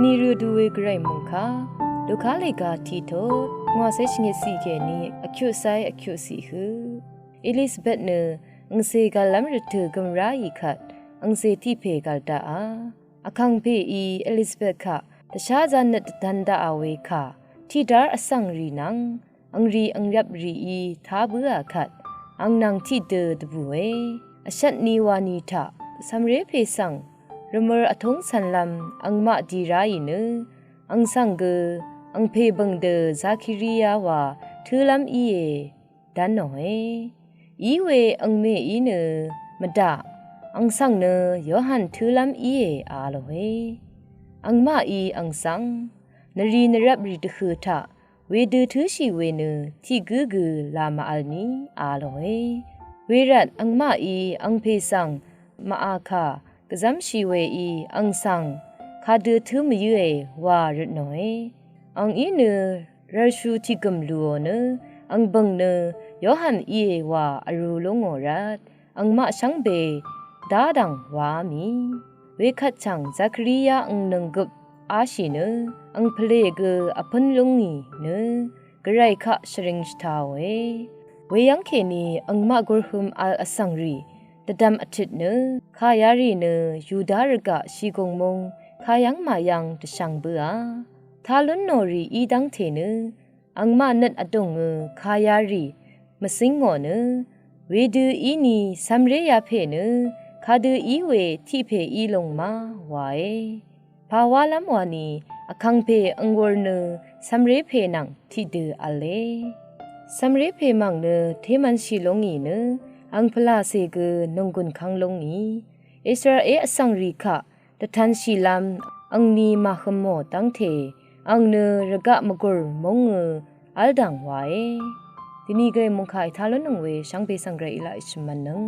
นีรูดูเวกไรมุงคาลูกาเลกาทีโตงัวเซชเงสีแกนี่อคิวไซอคิวสีฮือเอลิซาเบธเนอังเซกาลัมรถือกำราอีขัดอังเซที่เพกาลตาอาคังเพอีเอลิซาเบธค่ะตชาจานเนตดันดาอเวค่ะที่ดาร์อสังรีนังอังรีอังรับรีอีทาบัวขัดอังนางที่เดดบุเวอชัดนีวานีทะสัมเรเพสังรมรอทงสันลัมอังมาดีไรเนอังสังเกอังเพบังเดซาคิริยาวาทูลัมอีเอดันโนเออีเวอังเมอีเนมดาอังสังเนยอหันทูลัมอีเออาโลเฮอังมาอีอังสังนรีนรับรีตคือทะเวดูทูชีเวเนที่กูลามาอัลนีอาโลเฮเวรัดอังมาอีอังเพสังมาอาคากะซัมชีเวอีอังสังคาดูทูมยูเอวารดโนเออังอีเนราชูที่กำลัวเนอังบังเนยอหันอีเอวาอรูลงอรัดอังมาชังเบดาดังวามีเวคัดชังซักริยาอังนังกบอาชีเนอังเพลกอพันลงงีเนกระไรคะชริงสตาเวเวยังเคนีอังมากรหุมอัลอสังรีตะดำอทิตเนขายารีเนยูดารกะชีกงมงขายังมายังตะชังเบือทาลุนโนรีอีดังเทเนอังมาเน็ตอดงขายารีมสิงงอเนเวดูอีนีสัมเรยาเพเนคาดูอีเวที่เพอีลงมาวายภาวะลำวานีอคังเพอังวรเนสัมเรเพนังที่เดอเลสัมเรเพมังเนเทมันชีลงอีเนอังพลาเซกนงกุนคังลงอีอิสราเอลสังริคะตะทันชีลัมอังนีมาขโมตังเทอังเนระกะมกุรมงอัลดังไว้ที่นี่เกรมงคายทาลนงเวชังเปสังเกรอิลาอิชมันนง